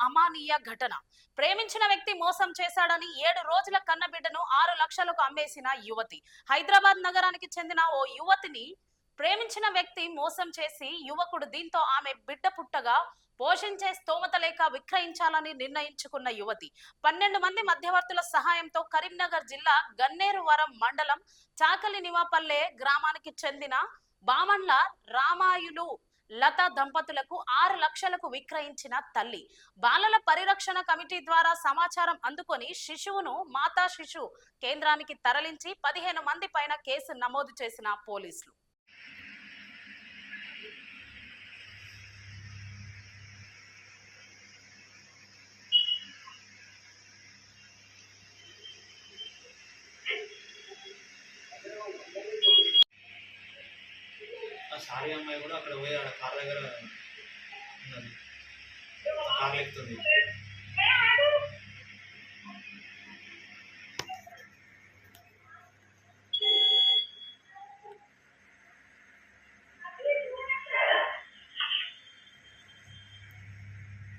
అమానీయ ఘటన. ప్రేమించిన వ్యక్తి మోసం చేశాడని 7 రోజుల కన్నబిడ్డను 6 లక్షలకు అమ్మేసిన యువతి. హైదరాబాద్ నగరానికి చెందిన ఓ యువతిని ప్రేమించిన వ్యక్తి మోసం చేసి యువకుడు, దీంతో ఆమె బిడ్డ పుట్టగా పోషించే స్తోమత లేక విక్రయించాలని నిర్ణయించుకున్న యువతి 12 మంది మధ్యవర్తుల సహాయంతో కరీంనగర్ జిల్లా గన్నేరువరం మండలం చాకలినివాపల్లె గ్రామానికి చెందిన బామన్ల రామాయులు లత దంపతులకు 6 లక్షలకు విక్రయించిన తల్లి. బాలల పరిరక్షణ కమిటీ ద్వారా సమాచారం అందుకొని శిశువును మాతా శిశు కేంద్రానికి తరలించి 15 మంది పైన కేసు నమోదు చేసిన పోలీసులు. సారీ అమ్మాయి కూడా అక్కడ పోయి కార్ దగ్గర ఉన్నది, కార్ ఎక్కుతుంది.